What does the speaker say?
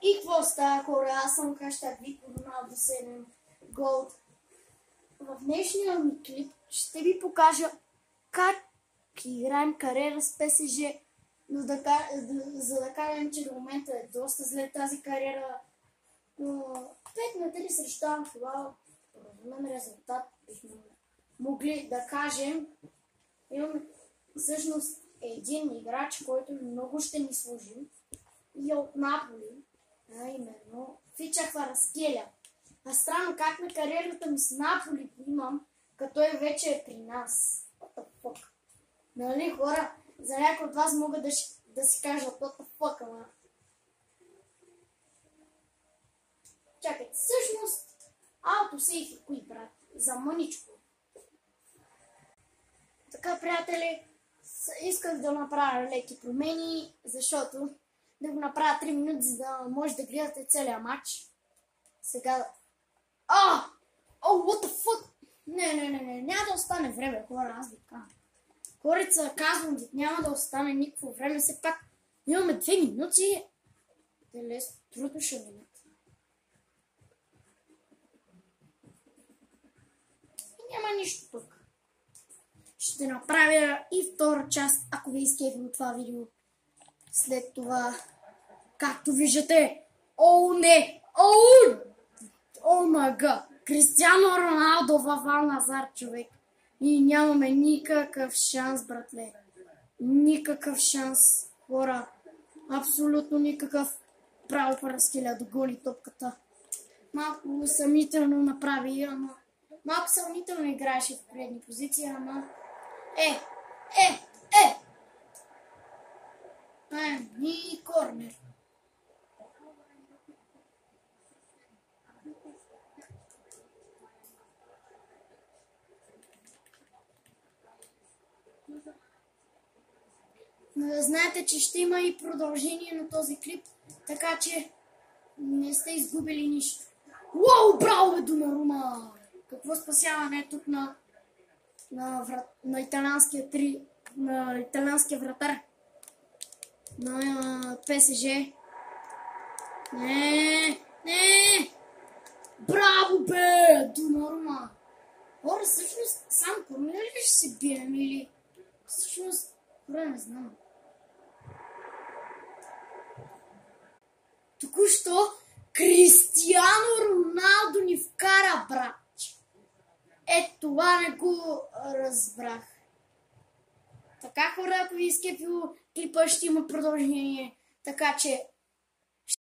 И какво става, хора? Аз съм хаштаг Вико Роналдо 7 Gold. В днешния ми клип ще ви покажа как играем кариера с ПСЖ, но за да кажем, че до момента е доста зле тази кариера. Но 5 на 3 срещу това разумен резултат бихме могли да кажем. Имаме всъщност един играч, който много ще ни служи и е от Наполи, а именно Фича Кваратскhelia. А странно как на кариерата ми с Наполи имам, като той вече е при нас. What the fuck? Нали хора? За някой от вас могат да си кажат what the fuck, ама. Чакайте, всъщност аутосейф е кои, брат? За мъничко. Така, приятели, исках да направя леки промени, защото да го направя 3 минути, за да може да гледате целия матч. Сега... what the fuck? Не, няма да остане време, хора, аз ви казвам. Хорица, казвам ви, няма да остане никакво време, все пак имаме 2 минути. Те лесно, трудно ще минат. И няма нищо тук. Ще направя и втора част, ако ви изкефим това видео. След това, както виждате, не! О май гад! Кристиано Роналдо във Ал Назар, човек. И нямаме никакъв шанс, братле. Никакъв шанс, хора. Абсолютно никакъв. Право Кваратскhelia да гони топката. Малко съмнително направи, ама... Малко съмнително играеше в предни позиции, ама... И корнер. Знаете, че ще има и продължение на този клип, така че не сте изгубили нищо. Уау, браво бе, Донарума! Какво спасяване тук на италианския вратар на ПСЖ. Не! Браво бе, Донарума! Хора, всъщност сам корнер ли ще се бием или всъщност, хора, не знам. Току-що Кристиано Роналдо ни вкара, брат. Това не го разбрах. Така, хора, ако ви изкепило клипа, ще има продължение. Така че